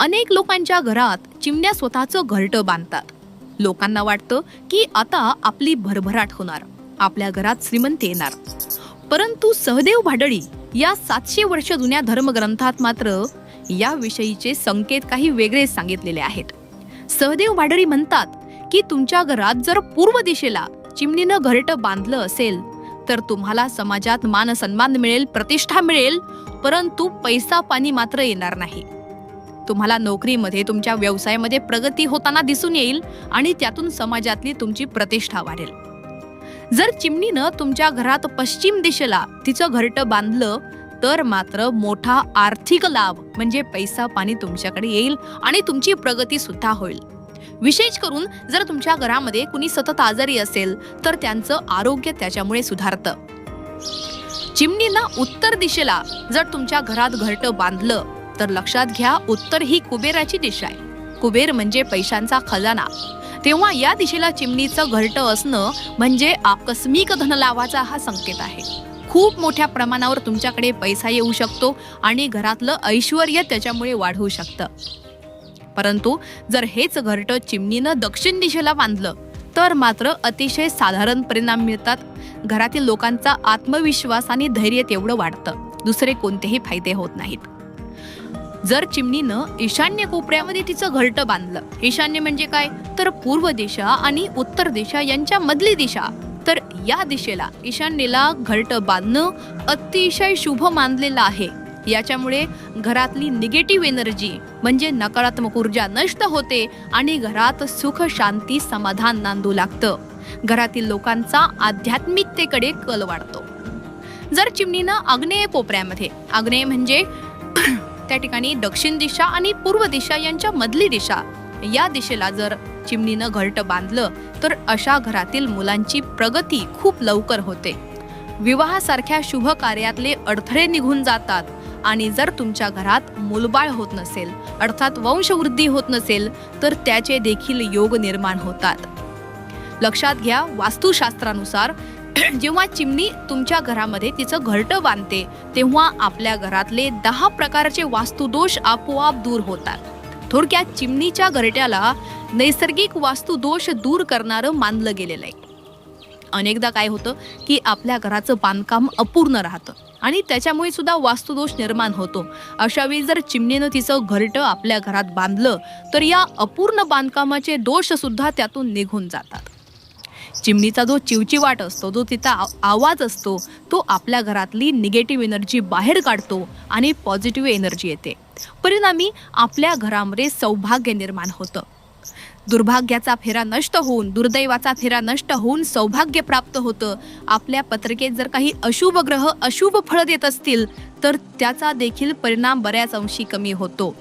अनेक लोकांच्या घरात चिमण्या स्वतःचं घरटं बांधतात. लोकांना वाटतं की आता आपली भरभराट होणार, आपल्या घरात श्रीमंती येणार. परंतु सहदेव भाडळी या 700 वर्ष जुन्या धर्मग्रंथात मात्र याविषयीचे संकेत काही वेगळेच सांगितलेले आहेत. सहदेव भाडळी म्हणतात की तुमच्या घरात जर पूर्व दिशेला चिमणीनं घरटं बांधलं असेल तर तुम्हाला समाजात मान सन्मान मिळेल, प्रतिष्ठा मिळेल, परंतु पैसा पाणी मात्र येणार नाही. तुम्हाला नोकरीमध्ये, तुमच्या व्यवसायामध्ये प्रगती होताना दिसून येईल आणि त्यातून समाजातली तुमची प्रतिष्ठा वाढेल. जर चिमणीनं तुमच्या घरात पश्चिम दिशेला तिचं घरटं बांधलं तर मात्र मोठा आर्थिक लाभ म्हणजे पैसा पाणी तुमच्याकडे येईल आणि तुमची प्रगती सुद्धा होईल. विशेष करून जर तुमच्या घरामध्ये कुणी सतत आजारी असेल तर त्यांचं आरोग्य त्याच्यामुळे सुधारतं. चिमणीनं उत्तर दिशेला जर तुमच्या घरात घरटं बांधलं तर लक्षात घ्या, उत्तर ही कुबेराची दिशा आहे. कुबेर म्हणजे पैशांचा खजाना. तेव्हा या दिशेला चिमणीचं घरटं असणं म्हणजे आकस्मिक धनलाभाचा हा संकेत आहे. खूप मोठ्या प्रमाणावर तुमच्याकडे पैसा येऊ शकतो आणि घरातलं ऐश्वर्य त्याच्यामुळे वाढू शकतं. परंतु जर हेच घरटं चिमणीनं दक्षिण दिशेला बांधलं तर मात्र अतिशय साधारण परिणाम मिळतात. घरातील लोकांचा आत्मविश्वास आणि धैर्य तेवढं वाढतं, दुसरे कोणतेही फायदे होत नाहीत. जर चिमणीनं ईशान्य कोपऱ्यामध्ये तिचं घरटं बांधलं, ईशान्य म्हणजे काय तर पूर्व दिशा आणि उत्तर दिशा यांच्या मधली दिशा, तर या दिशेला ईशान्येला घरटं बांधणं अतिशय शुभ मानलेलं आहे. याच्यामुळे घरातली निगेटिव्ह एनर्जी म्हणजे नकारात्मक ऊर्जा नष्ट होते आणि घरात सुख शांती समाधान नांदू लागतं. घरातील लोकांचा आध्यात्मिकतेकडे कल वाढतो. जर चिमणीनं आग्नेय कोपऱ्यामध्ये, आग्नेय म्हणजे त्या ठिकाणी दक्षिण दिशा आणि पूर्व दिशा यांच्या मधली दिशा, या दिशेला जर चिमणीनं घरटं बांधलं तर अशा घरातील मुलांची प्रगती खूप लवकर होते. विवाहासारख्या शुभ कार्यातले अडथळे निघून जातात आणि जर तुमच्या घरात मूलबाळ होत नसेल, अर्थात वंशवृद्धी होत नसेल तर त्याचे देखील योग निर्माण होतात. लक्षात घ्या, वास्तुशास्त्रानुसार जेव्हा चिमणी तुमच्या घरामध्ये तिचं घरटं बांधते तेव्हा आपल्या घरातले 10 प्रकारचे वास्तुदोष आपोआप दूर होतात. थोडक्यात चिमणीच्या घरट्याला नैसर्गिक वास्तुदोष दूर करणारं मानलं गेलेलं आहे. अनेकदा काय होतं की आपल्या घराचं बांधकाम अपूर्ण राहतं आणि त्याच्यामुळे सुद्धा वास्तुदोष निर्माण होतो. अशा वेळी जर चिमणीनं तिचं घरटं आपल्या घरात बांधलं तर या अपूर्ण बांधकामाचे दोष सुद्धा त्यातून निघून जातात. चिमणीचा जो चिवचिवाट असतो, जो तिचा आवाज असतो, तो आपल्या घरातली निगेटिव्ह एनर्जी बाहेर काढतो आणि पॉझिटिव्ह एनर्जी येते. परिणामी आपल्या घरामध्ये सौभाग्य निर्माण होतं. दुर्भाग्याचा फेरा नष्ट होऊन, दुर्दैवाचा फेरा नष्ट होऊन सौभाग्य प्राप्त होतं. आपल्या पत्रिकेत जर काही अशुभ ग्रह अशुभ फळ देत असतील तर त्याचा देखील परिणाम बऱ्याच अंशी कमी होतो.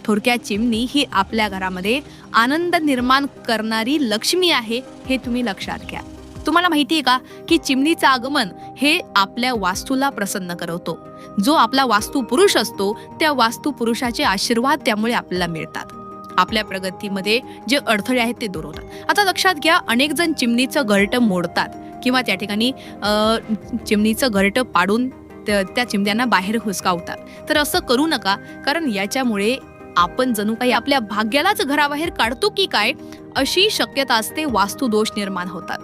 थोडक्यात चिमणी ही आपल्या घरामध्ये आनंद निर्माण करणारी लक्ष्मी आहे, हे तुम्ही लक्षात घ्या. तुम्हाला माहिती आहे का की चिमणीचं आगमन हे आपल्या वास्तूला प्रसन्न करवतो. जो आपला वास्तू पुरुष असतो त्या वास्तू पुरुषाचे आशीर्वाद त्यामुळे आपल्याला मिळतात. आपल्या प्रगतीमध्ये जे अडथळे आहेत ते दूर होतात. आता लक्षात घ्या, अनेक जण चिमणीचं घरटं मोडतात किंवा त्या ठिकाणी चिमणीचं घरटं पाडून त्या चिमण्यांना बाहेर हुसकावतात. तर असं करू नका, कारण याच्यामुळे आपण जणू काही आपल्या भाग्यालाच घराबाहेर काढतो की काय अशी शक्यता असते. वास्तुदोष निर्माण होतात.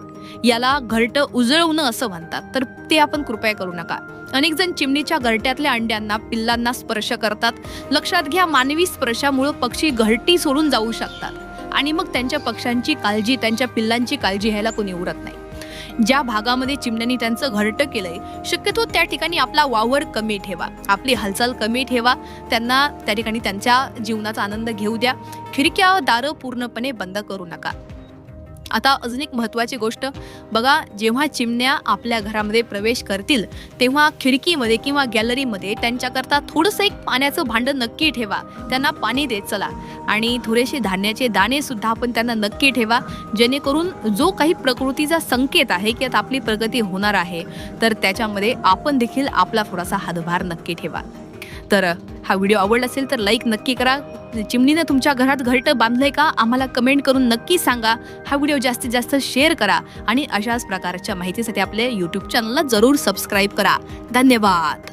याला घरटं उजळवणं असं म्हणतात, तर ते आपण कृपया करू नका. अनेक जण चिमणीच्या घरट्यातल्या अंड्यांना, पिल्लांना स्पर्श करतात. लक्षात घ्या, मानवी स्पर्शामुळे पक्षी घरटी सोडून जाऊ शकतात आणि मग त्यांच्या पक्ष्यांची काळजी, त्यांच्या पिल्लांची काळजी घ्यायला कोणी उरत नाही. ज्या भागामध्ये चिमण्यांनी त्यांचं घरटं केलंय शक्यतो त्या ठिकाणी आपला वावर कमी ठेवा, आपली हालचाल कमी ठेवा. त्यांना त्या ठिकाणी त्यांच्या जीवनाचा आनंद घेऊ द्या. खिडक्या दारं पूर्णपणे बंद करू नका. आता अजून एक महत्त्वाची गोष्ट बघा, जेव्हा चिमण्या आपल्या घरामध्ये प्रवेश करतील तेव्हा खिडकीमध्ये किंवा गॅलरीमध्ये त्यांच्याकरता थोडंसं एक पाण्याचं भांडं नक्की ठेवा. त्यांना पाणी देत चला आणि थोडेसे धान्याचे दाणे सुद्धा आपण त्यांना नक्की ठेवा, जेणेकरून जो काही प्रकृतीचा संकेत आहे की आता आपली प्रगती होणार आहे तर त्याच्यामध्ये आपण देखील आपला थोडासा हातभार नक्की ठेवा. तर हा व्हिडिओ आवडला असेल तर लाईक नक्की करा. चिमणीने तुमच्या घरात घरटं बांधलंय का आम्हाला कमेंट करून नक्की सांगा. हा व्हिडिओ जास्तीत जास्त शेअर करा आणि अशाच प्रकारच्या माहितीसाठी आपल्या यूट्यूब चॅनलला जरूर सबस्क्राईब करा. धन्यवाद.